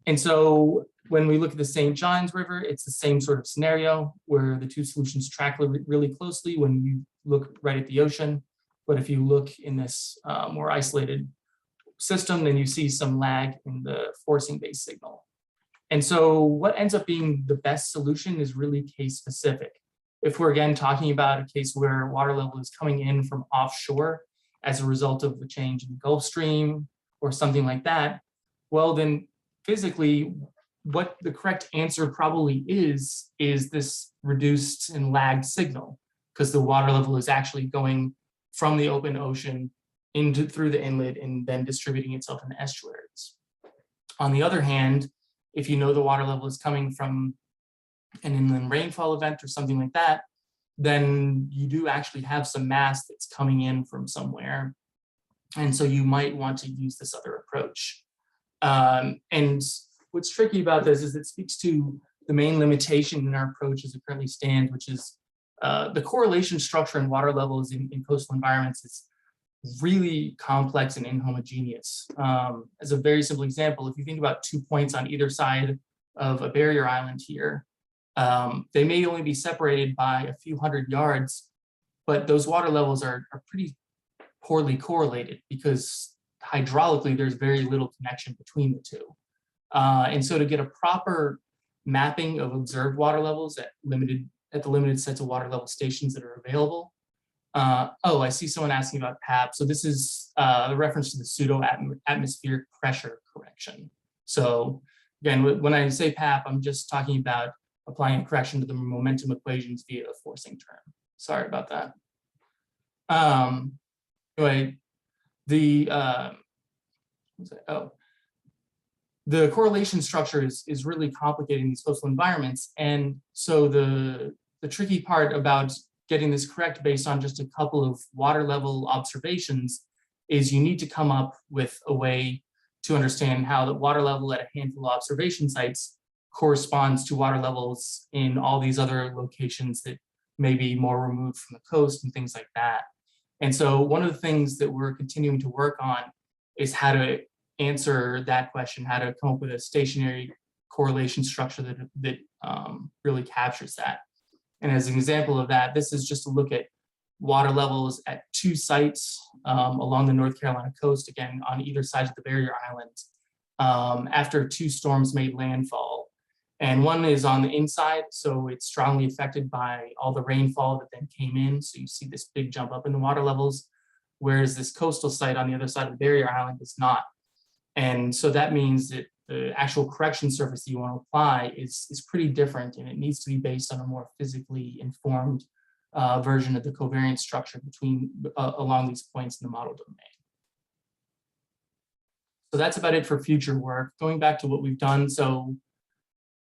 And so when we look at the St. Johns River, it's the same sort of scenario where the two solutions track really closely when you look right at the ocean. But if you look in this more isolated system, then you see some lag in the forcing-based signal. And so what ends up being the best solution is really case specific. If we're again talking about a case where water level is coming in from offshore as a result of the change in the Gulf Stream or something like that, well then physically what the correct answer probably is this reduced and lagged signal, because the water level is actually going from the open ocean through the inlet and then distributing itself in the estuaries. On the other hand, if you know the water level is coming from an inland rainfall event or something like that, then you do actually have some mass that's coming in from somewhere. And so you might want to use this other approach. And what's tricky about this is it speaks to the main limitation in our approach as it currently stands, which is the correlation structure in water levels in coastal environments is really complex and inhomogeneous. As a very simple example, if you think about 2 points on either side of a barrier island here, they may only be separated by a few hundred yards, but those water levels are pretty poorly correlated because hydraulically there's very little connection between the two. And so to get a proper mapping of observed water levels at the limited sets of water level stations that are available. Oh, I see someone asking about PAP. So this is a reference to the pseudo atmospheric pressure correction. So again, when I say PAP, I'm just talking about applying a correction to the momentum equations via a forcing term. Sorry about that. Anyway, the correlation structure is really complicated in these coastal environments. And so the tricky part about getting this correct based on just a couple of water level observations is you need to come up with a way to understand how the water level at a handful of observation sites corresponds to water levels in all these other locations that may be more removed from the coast and things like that. And so one of the things that we're continuing to work on is how to answer that question, how to come up with a stationary correlation structure that really captures that. And as an example of that, this is just to look at water levels at 2 sites along the North Carolina coast, again, on either side of the barrier island, after 2 storms made landfall. And one is on the inside, so it's strongly affected by all the rainfall that then came in. So you see this big jump up in the water levels, whereas this coastal site on the other side of the barrier island is not. And so that means that the actual correction surface that you want to apply is pretty different, and it needs to be based on a more physically informed version of the covariance structure between along these points in the model domain. So that's about it for future work. Going back to what we've done, so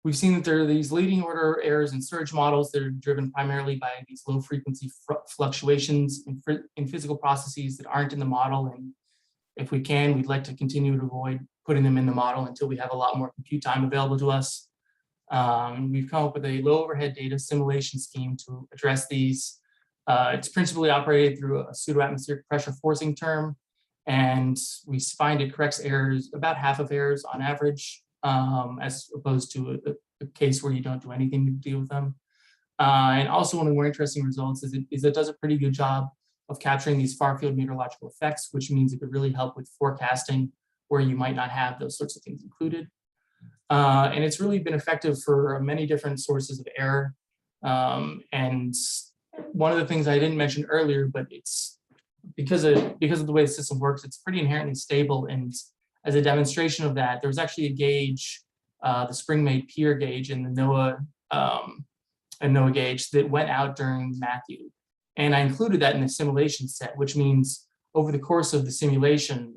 we've seen that there are these leading order errors in surge models that are driven primarily by these low frequency fluctuations in physical processes that aren't in the model. And if we can, we'd like to continue to avoid putting them in the model until we have a lot more compute time available to us. We've come up with a low overhead data assimilation scheme to address these. It's principally operated through a pseudo-atmospheric pressure forcing term, and we find it corrects errors, about half of errors on average, as opposed to a case where you don't do anything to deal with them. And also one of the more interesting results is it does a pretty good job of capturing these far field meteorological effects, which means it could really help with forecasting where you might not have those sorts of things included. And it's really been effective for many different sources of error. And one of the things I didn't mention earlier, but it's because of the way the system works, it's pretty inherently stable. And as a demonstration of that, there was actually a gauge, the spring-made pier gauge in the NOAA gauge that went out during Matthew. And I included that in the simulation set, which means over the course of the simulation,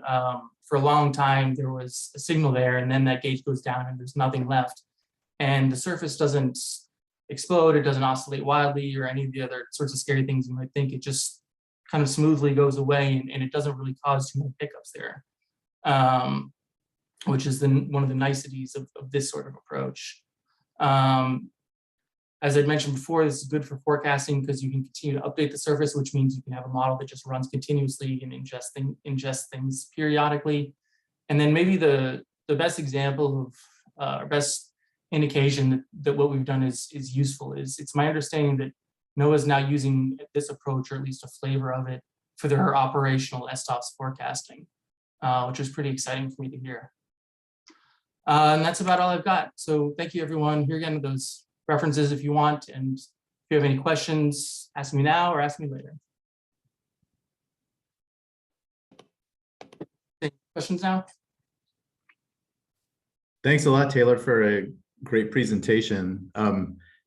for a long time, there was a signal there, and then that gauge goes down and there's nothing left. And the surface doesn't explode, it doesn't oscillate wildly or any of the other sorts of scary things you might think. It just kind of smoothly goes away, and it doesn't really cause too many hiccups there, which is one of the niceties of this sort of approach. As I mentioned before, this is good for forecasting because you can continue to update the surface, which means you can have a model that just runs continuously and ingest things periodically. And then maybe the best example of, or best indication that what we've done is useful is, it's my understanding that NOAA is now using this approach, or at least a flavor of it, for their operational STOPS forecasting, which is pretty exciting for me to hear. And that's about all I've got. So thank you, everyone. Here again, those references if you want, and if you have any questions, ask me now or ask me later. Any questions now? Thanks a lot, Taylor, for a great presentation.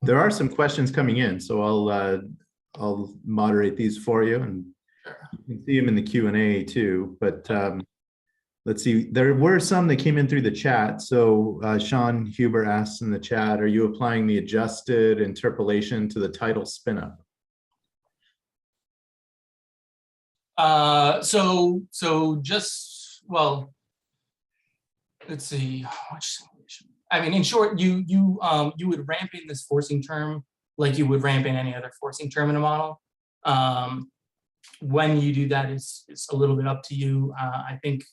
There are some questions coming in, so I'll moderate these for you, and you can see them in the Q&A too. But let's see, there were some that came in through the chat. So Sean Huber asks in the chat, are you applying the adjusted interpolation to the tidal spin-up? So just, well, let's see. I mean, in short, you would ramp in this forcing term like you would ramp in any other forcing term in a model. When you do that is a little bit up to you. I think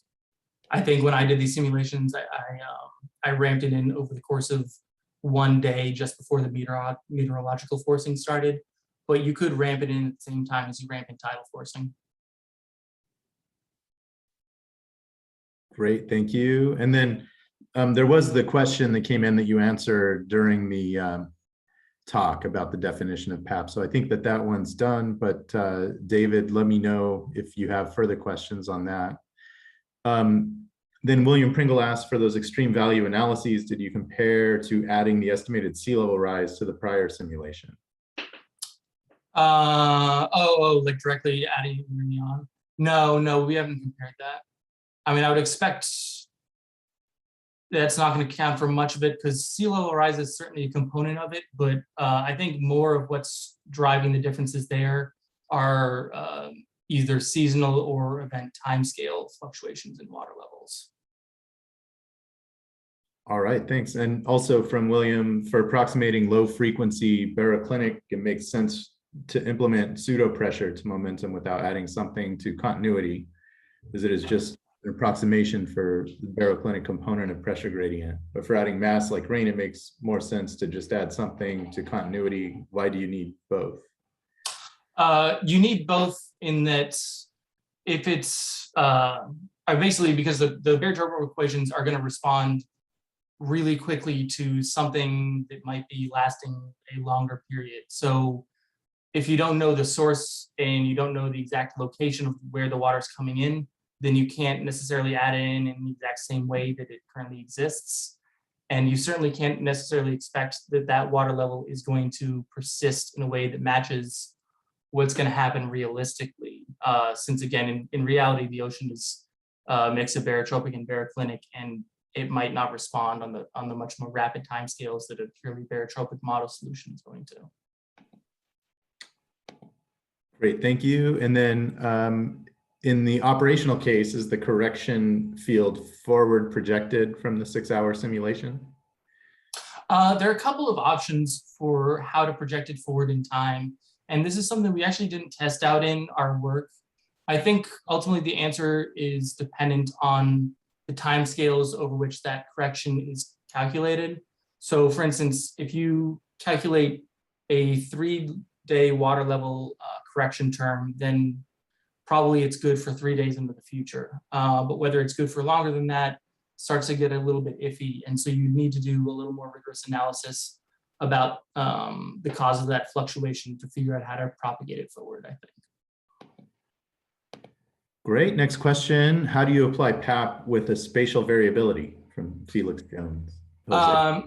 when I did these simulations, I ramped it in over the course of one day just before the meteorological forcing started, but you could ramp it in at the same time as you ramp in tidal forcing. Great, thank you. And then There was the question that came in that you answered during the talk about the definition of PAP. So I think that that one's done, but David, let me know if you have further questions on that. Then William Pringle asked, for those extreme value analyses, did you compare to adding the estimated sea level rise to the prior simulation? Like directly adding it on? No, we haven't compared that. I mean, I would expect that's not going to count for much of it because sea level rise is certainly a component of it, but I think more of what's driving the differences there are either seasonal or event timescale fluctuations in water levels. All right, thanks. And also from William, for approximating low frequency baroclinic, it makes sense to implement pseudo pressure to momentum without adding something to continuity, as it is just an approximation for the baroclinic component of pressure gradient. But for adding mass like rain, it makes more sense to just add something to continuity. Why do you need both? You need both in that if it's basically because the barotropic equations are going to respond really quickly to something that might be lasting a longer period. So if you don't know the source and you don't know the exact location of where the water is coming in, then you can't necessarily add it in the exact same way that it currently exists. And you certainly can't necessarily expect that that water level is going to persist in a way that matches what's going to happen realistically. Since again, in reality, the ocean is a mix of barotropic and baroclinic, and it might not respond on the much more rapid timescales that a purely barotropic model solution is going to. Great, thank you. And then in the operational case, is the correction field forward projected from the 6-hour simulation? There are a couple of options for how to project it forward in time. And this is something we actually didn't test out in our work. I think ultimately the answer is dependent on the timescales over which that correction is calculated. So for instance, if you calculate a 3-day water level correction term, then probably it's good for 3 days into the future. But whether it's good for longer than that starts to get a little bit iffy. And so you need to do a little more rigorous analysis about the cause of that fluctuation to figure out how to propagate it forward, I think. Great, next question. How do you apply PAP with a spatial variability, from Felix Jones?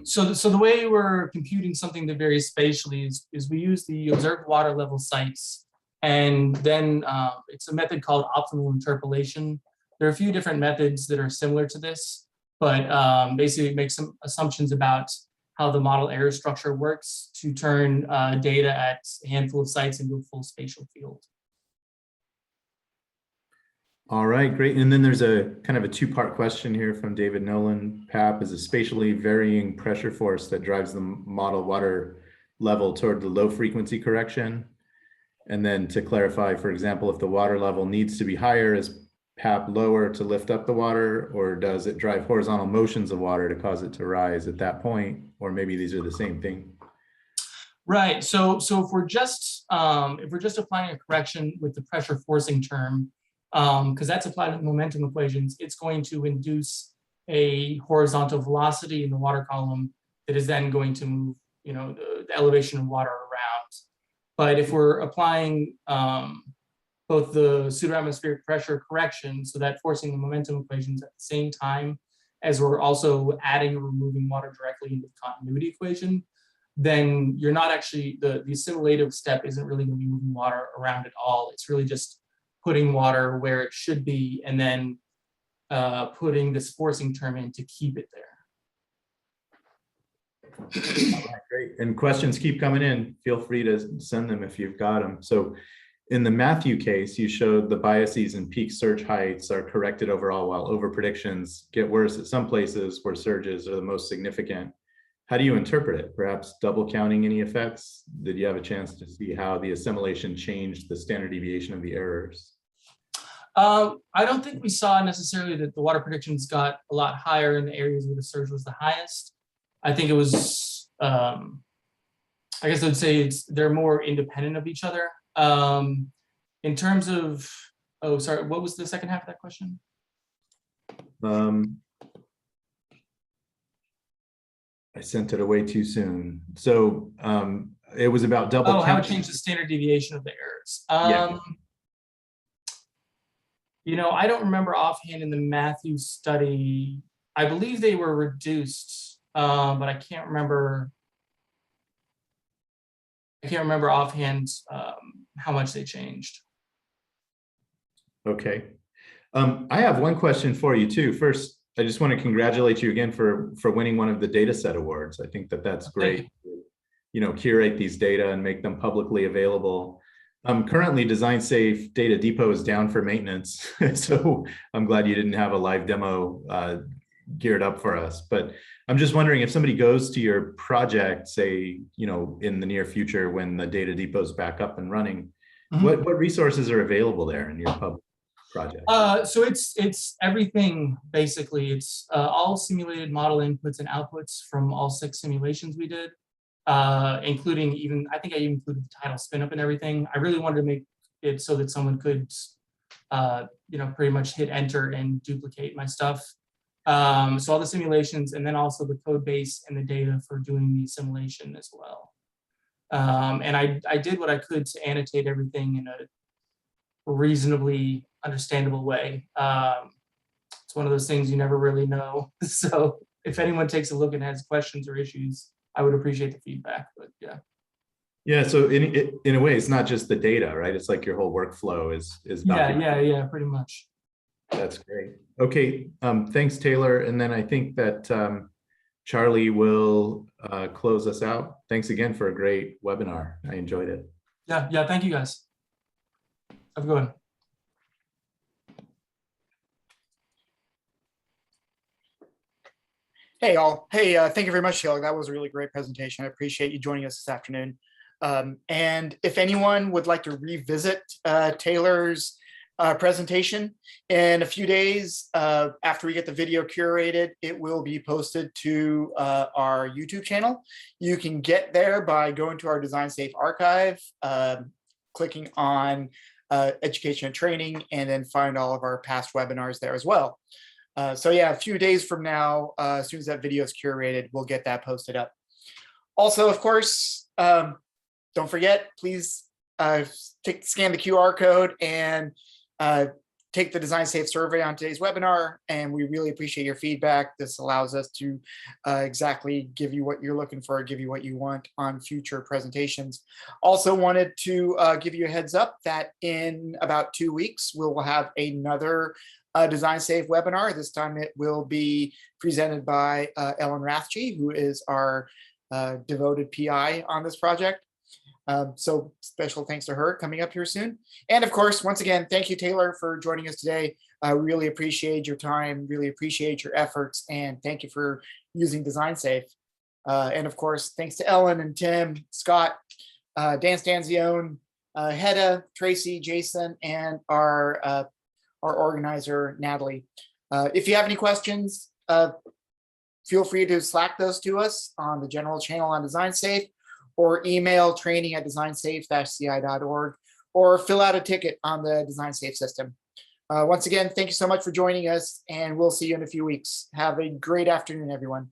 So the way we're computing something that varies spatially is we use the observed water level sites, and then it's a method called optimal interpolation. There are a few different methods that are similar to this, but basically it makes some assumptions about how the model error structure works to turn data at a handful of sites into a full spatial field. All right, great. And then there's a kind of a two-part question here from David Nolan. PAP is a spatially varying pressure force that drives the model water level toward the low frequency correction. And then to clarify, for example, if the water level needs to be higher, is PAP lower to lift up the water, or does it drive horizontal motions of water to cause it to rise at that point? Or maybe these are the same thing. Right. So if we're just applying a correction with the pressure forcing term, because that's applied to the momentum equations, it's going to induce a horizontal velocity in the water column that is then going to move, the elevation of water around. But if we're applying both the pseudoatmospheric pressure correction, so that forcing the momentum equations at the same time as we're also adding or removing water directly into the continuity equation, then you're not actually, the assimilative step isn't really going to be moving water around at all. It's really just putting water where it should be, and then putting this forcing term in to keep it there. All right, great. And questions keep coming in. Feel free to send them if you've got them. So in the Matthew case, you showed the biases and peak surge heights are corrected overall, while over predictions get worse at some places where surges are the most significant. How do you interpret it? Perhaps double counting any effects? Did you have a chance to see how the assimilation changed the standard deviation of the errors? I don't think we saw necessarily that the water predictions got a lot higher in the areas where the surge was the highest. I think it was, I guess I would say they're more independent of each other. In terms of, oh, sorry, what was the second half of that question? I sent it away too soon. So it was about double Oh, how it counting. changed the standard deviation of the errors. Yeah. You know, I don't remember offhand in the Matthews study. I believe they were reduced, but I can't remember. I can't remember offhand how much they changed. Okay. I have one question for you too. First, I just want to congratulate you again for winning one of the data set awards. I think that that's great. You know, curate these data and make them publicly available. Currently, Design Safe Data Depot is down for maintenance, so I'm glad you didn't have a live demo geared up for us. But I'm just wondering if somebody goes to your project, say, you know, in the near future when the Data Depot is back up and running, what resources are available there in your public project? So it's everything basically. It's all simulated model inputs and outputs from all 6 simulations we did. Including even, I think I even included the title spin up and everything. I really wanted to make it so that someone could, you know, pretty much hit enter and duplicate my stuff. So all the simulations and then also the code base and the data for doing the simulation as well. And I did what I could to annotate everything in a reasonably understandable way. It's one of those things you never really know. So if anyone takes a look and has questions or issues, I would appreciate the feedback, but yeah. Yeah, so in a way, it's not just the data, right? It's like your whole workflow is documented. Yeah, pretty much. That's great. Okay, thanks, Taylor. And then I think that Charlie will close us out. Thanks again for a great webinar. I enjoyed it. Yeah, thank you guys. Have a good one. Hey all. Hey, thank you very much, Taylor. That was a really great presentation. I appreciate you joining us this afternoon. And if anyone would like to revisit Taylor's presentation in a few days, after we get the video curated, it will be posted to our YouTube channel. You can get there by going to our Design Safe archive, clicking on education and training, and then find all of our past webinars there as well. So yeah, a few days from now, as soon as that video is curated, we'll get that posted up. Also, of course, don't forget, please scan the QR code and take the Design Safe survey on today's webinar. And we really appreciate your feedback. This allows us to exactly give you what you're looking for, give you what you want on future presentations. Also wanted to give you a heads up that in about 2 weeks, we'll have another Design Safe webinar. This time it will be presented by Ellen Rathje, who is our devoted PI on this project. So special thanks to her coming up here soon. And of course, once again, thank you, Taylor, for joining us today. I really appreciate your time, really appreciate your efforts, and thank you for using Design Safe. And of course, thanks to Ellen and Tim, Scott, Dan Stanzione, Hedda, Tracy, Jason, and our organizer, Natalie. If you have any questions, feel free to Slack those to us on the general channel on Design Safe, or email training@designsafe-ci.org, or fill out a ticket on the Design Safe system. Once again, thank you so much for joining us, and we'll see you in a few weeks. Have a great afternoon, everyone.